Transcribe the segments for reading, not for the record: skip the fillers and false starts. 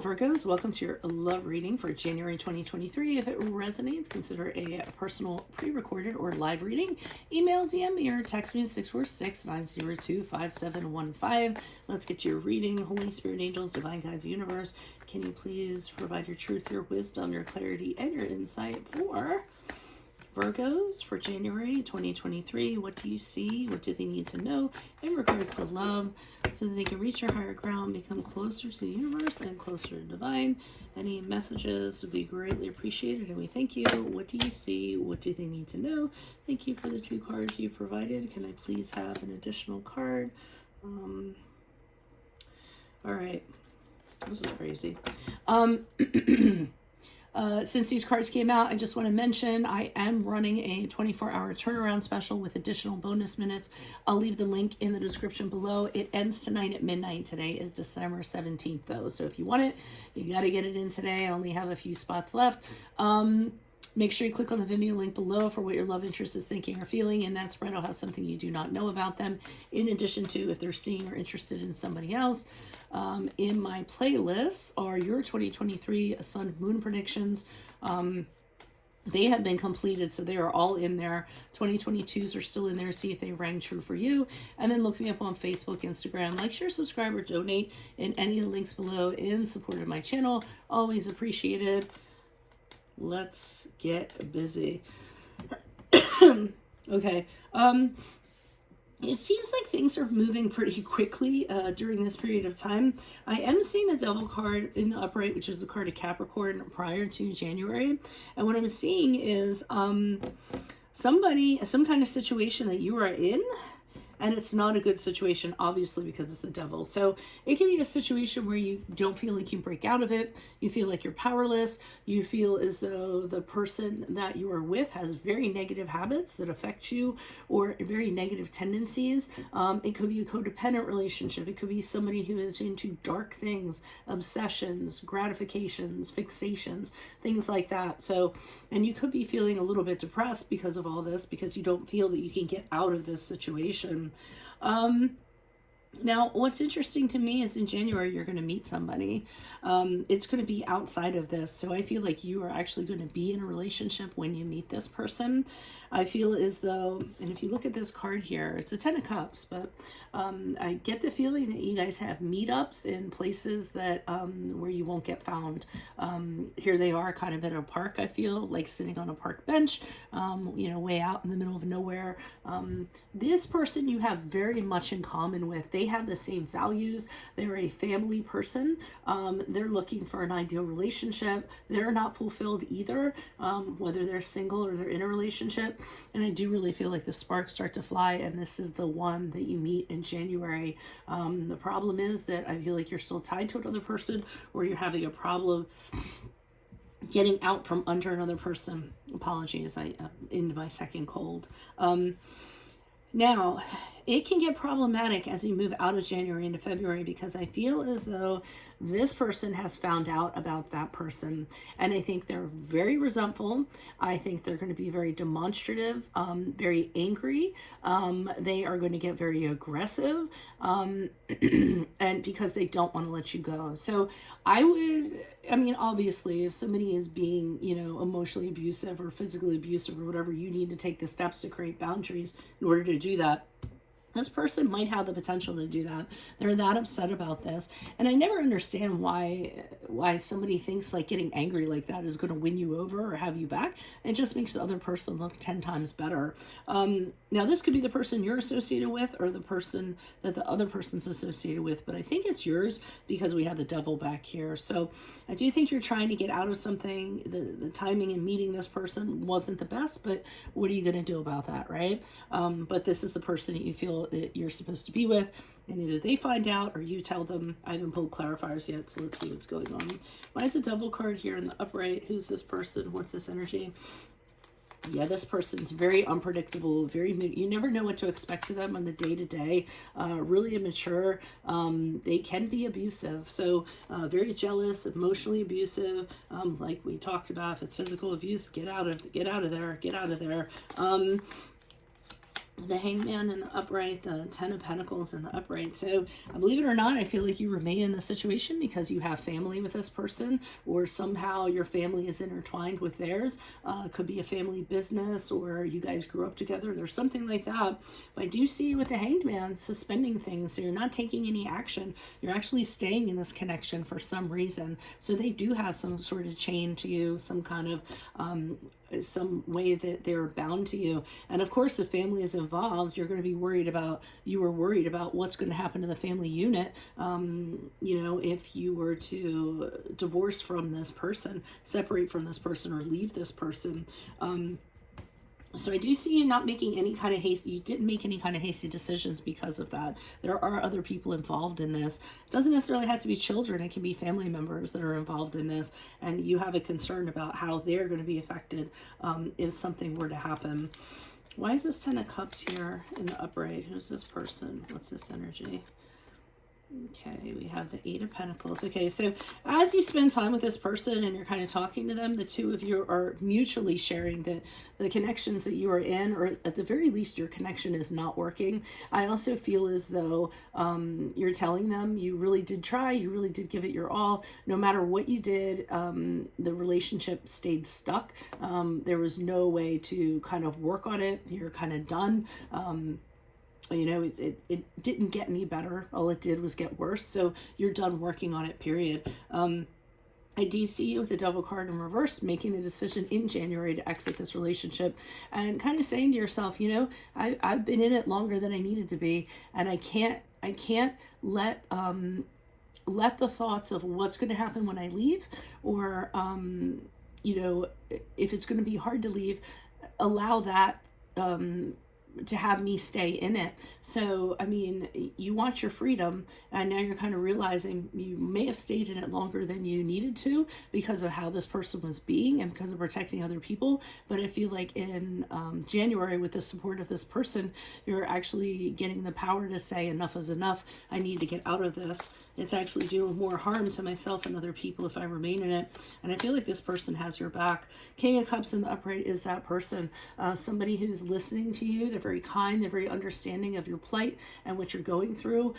Virgos, welcome to your love reading for January 2023. If it resonates, consider a personal pre-recorded or live reading. Email, DM me, or text me at 646-902-5715. Let's get to your reading. Holy Spirit, angels, divine guides, universe, can you please provide your truth, your wisdom, your clarity, and your insight for Virgos for January 2023. What do you see? What do they need to know in regards to love so that they can reach your higher ground, become closer to the universe and closer to divine? Any messages would be greatly appreciated, and we thank you. What do you see? What do they need to know? Thank you for the 2 cards you provided. Can I please have an additional card? All right. This is crazy. Since these cards came out, I just want to mention I am running a 24-hour turnaround special with additional bonus minutes. I'll leave the link in the description below. It ends tonight at midnight. Today is December 17th, though. So if you want it, you got to get it in today. I only have a few spots left. Make sure you click on the Venmo link below for what your love interest is thinking or feeling. In that spread, I'll have something you do not know about them, in addition to if they're seeing or interested in somebody else. In my playlists are your 2023 Sun and Moon predictions. They have been completed, so they are all in there. 2022s are still in there. See if they rang true for you. And then look me up on Facebook, Instagram. Like, share, subscribe, or donate in any of the links below in support of my channel. Always appreciated. Let's get busy. Okay. It seems like things are moving pretty quickly during this period of time. I am seeing the Devil card in the upright, which is the card of Capricorn prior to January. And what I'm seeing is some kind of situation that you are in. And it's not a good situation, obviously, because it's the Devil. So it can be a situation where you don't feel like you can break out of it. You feel like you're powerless. You feel as though the person that you are with has very negative habits that affect you, or very negative tendencies. It could be a codependent relationship. It could be somebody who is into dark things, obsessions, gratifications, fixations, things like that. So, and you could be feeling a little bit depressed because of all this, because you don't feel that you can get out of this situation. Now, what's interesting to me is in January, you're going to meet somebody. It's going to be outside of this. So I feel like you are actually going to be in a relationship when you meet this person. I feel as though, and if you look at this card here, it's a 10 of Cups, but I get the feeling that you guys have meetups in places that where you won't get found. Here they are kind of at a park, I feel, like sitting on a park bench, way out in the middle of nowhere. This person you have very much in common with. They have the same values. They're a family person. They're looking for an ideal relationship. They're not fulfilled either, whether they're single or they're in a relationship. And I do really feel like the sparks start to fly, and this is the one that you meet in January. The problem is that I feel like you're still tied to another person, or you're having a problem getting out from under another person. Apologies, I into my second cold. Now, it can get problematic as you move out of January into February, because I feel as though this person has found out about that person. And I think they're very resentful. I think they're going to be very demonstrative, very angry. They are going to get very aggressive, and because they don't want to let you go. So obviously, if somebody is being, emotionally abusive or physically abusive or whatever, you need to take the steps to create boundaries in order to do that. This person might have the potential to do that. They're that upset about this. And I never understand why somebody thinks like getting angry like that is going to win you over or have you back. It just makes the other person look 10 times better. Now, this could be the person you're associated with or the person that the other person's associated with. But I think it's yours because we have the Devil back here. So I do think you're trying to get out of something. The timing in meeting this person wasn't the best, but what are you going to do about that, right? But this is the person that you feel that you're supposed to be with, and either they find out or you tell them. I haven't pulled clarifiers yet, so let's see what's going on. Why is the Devil card here in the upright? Who's this person? What's this energy? Yeah, this person's very unpredictable, you never know what to expect to them on the day-to-day, really immature. They can be abusive, so very jealous, emotionally abusive, like we talked about. If it's physical abuse, get out of there. the Hangman in the upright, the Ten of Pentacles in the upright. So believe it or not, I feel like you remain in the situation because you have family with this person, or somehow your family is intertwined with theirs. It could be a family business, or you guys grew up together. There's something like that. But I do see you with the Hanged Man suspending things. So you're not taking any action. You're actually staying in this connection for some reason. So they do have some sort of chain to you, some kind of some way that they're bound to you. And of course, if family is involved, you're going to be worried about, you were worried about what's going to happen to the family unit, you know, if you were to divorce from this person, separate from this person, or leave this person. So I do see you not making any kind of haste. You didn't make any kind of hasty decisions because of that. There are other people involved in this. It doesn't necessarily have to be children. It can be family members that are involved in this. And you have a concern about how they're going to be affected if something were to happen. Why is this Ten of Cups here in the upright? Who's this person? What's this energy? Okay, we have the Eight of Pentacles. Okay, so as you spend time with this person and you're kind of talking to them, the two of you are mutually sharing that the connections that you are in, or at the very least your connection is not working. I also feel as though you're telling them you really did try, you really did give it your all. No matter what you did, the relationship stayed stuck. There was no way to kind of work on it. You're kind of done. You know, it didn't get any better. All it did was get worse. So you're done working on it, period. I do see you with the Devil card in reverse, making the decision in January to exit this relationship, and kind of saying to yourself, you know, I've been in it longer than I needed to be, and I can't let the thoughts of what's going to happen when I leave, or you know, if it's going to be hard to leave, allow that to have me stay in it. So, I mean, you want your freedom, and now you're kind of realizing you may have stayed in it longer than you needed to because of how this person was being and because of protecting other people. But I feel like in January, with the support of this person, you're actually getting the power to say enough is enough. I need to get out of this. It's actually doing more harm to myself and other people if I remain in it. And I feel like this person has your back. King of Cups in the upright is that person. Somebody who's listening to you. They're very kind. They're very understanding of your plight and what you're going through.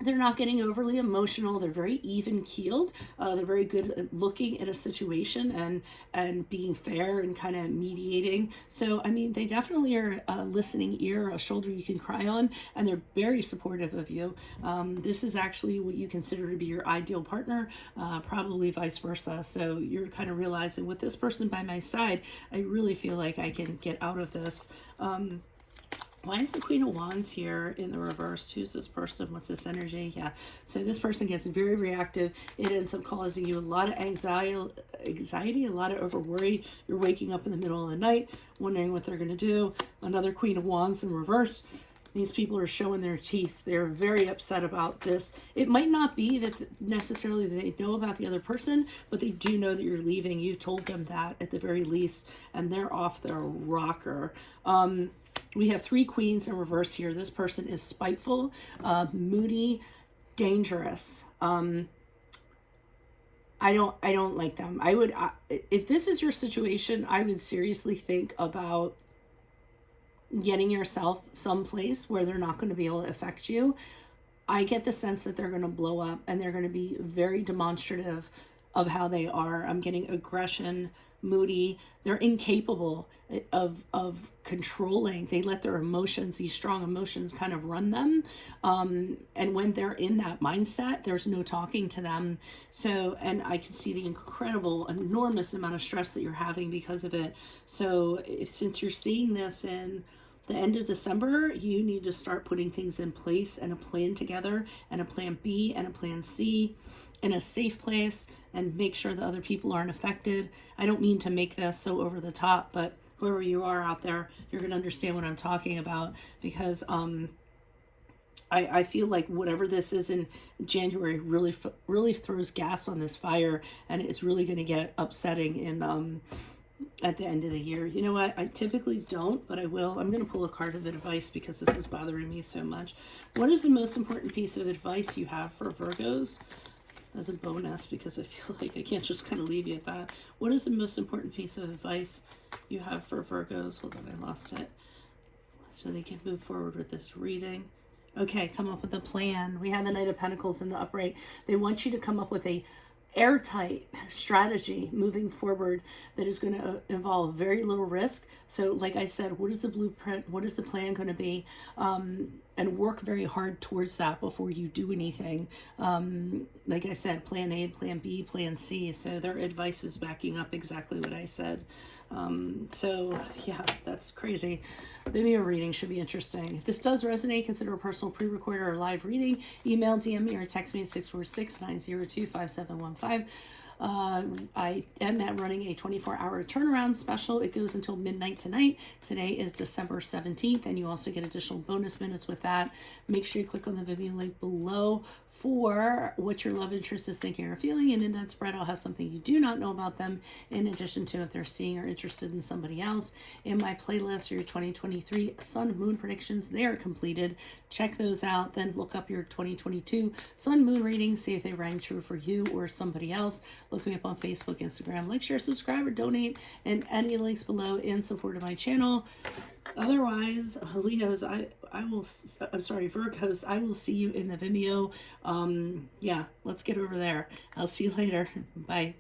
They're not getting overly emotional. They're very even keeled. They're very good at looking at a situation and being fair and kind of mediating. So, I mean, they definitely are a listening ear, a shoulder you can cry on, and they're very supportive of you. This is actually what you consider to be your ideal partner, probably vice versa. So you're kind of realizing, with this person by my side, I really feel like I can get out of this. Why is the Queen of Wands here in the reverse? Who's this person? What's this energy? Yeah. So this person gets very reactive. It ends up causing you a lot of anxiety, a lot of over worry. You're waking up in the middle of the night, wondering what they're going to do. Another Queen of Wands in reverse. These people are showing their teeth. They're very upset about this. It might not be that necessarily they know about the other person, but they do know that you're leaving. You've told them that at the very least, and they're off their rocker. We have three queens in reverse here. This person is spiteful, moody, dangerous. I don't like them. If this is your situation, I would seriously think about getting yourself someplace where they're not going to be able to affect you. I get the sense that they're going to blow up, and they're going to be very demonstrative of how they are. I'm getting aggression, moody. They're incapable of controlling. They let their emotions, these strong emotions, kind of run them. And when they're in that mindset, there's no talking to them. So, and I can see the incredible, enormous amount of stress that you're having because of it. So since you're seeing this in the end of December, you need to start putting things in place and a plan together, and a plan B and a plan C in a safe place, and make sure that other people aren't affected. I don't mean to make this so over the top, but whoever you are out there, you're going to understand what I'm talking about, because I feel like whatever this is in January really throws gas on this fire, and it's really going to get upsetting in at the end of the year. You know what? I typically don't, but I will. I'm going to pull a card of advice because this is bothering me so much. What is the most important piece of advice you have for Virgos? As a bonus, because I feel like I can't just kind of leave you at that. What is the most important piece of advice you have for Virgos? Hold on, I lost it. so they can move forward with this reading. Okay, come up with a plan. We have the Knight of Pentacles in the upright. They want you to come up with a airtight strategy moving forward that is going to involve very little risk. So like I said, what is the blueprint? What is the plan going to be? And work very hard towards that before you do anything. Like I said, plan A, plan B, plan C. So their advice is backing up exactly what I said. So yeah, that's crazy. Vimeo reading should be interesting. If this does resonate, consider a personal pre-recorded or live reading. Email, DM me, or text me at 646-902-5715. I am running a 24-hour turnaround special. It goes until midnight tonight. Today is December 17th, and you also get additional bonus minutes with that. Make sure you click on the Vimeo link below for what your love interest is thinking or feeling, and in that spread I'll have something you do not know about them, in addition to if they're seeing or interested in somebody else. In my playlist for your 2023 Sun Moon predictions, they are completed. Check those out, then look up your 2022 Sun Moon readings, see if they rang true for you or somebody else. Look me up on Facebook, Instagram, like, share, subscribe, or donate, and any links below in support of my channel. Otherwise, Leos, Virgos, I will see you in the Vimeo. Yeah, let's get over there. I'll see you later. Bye.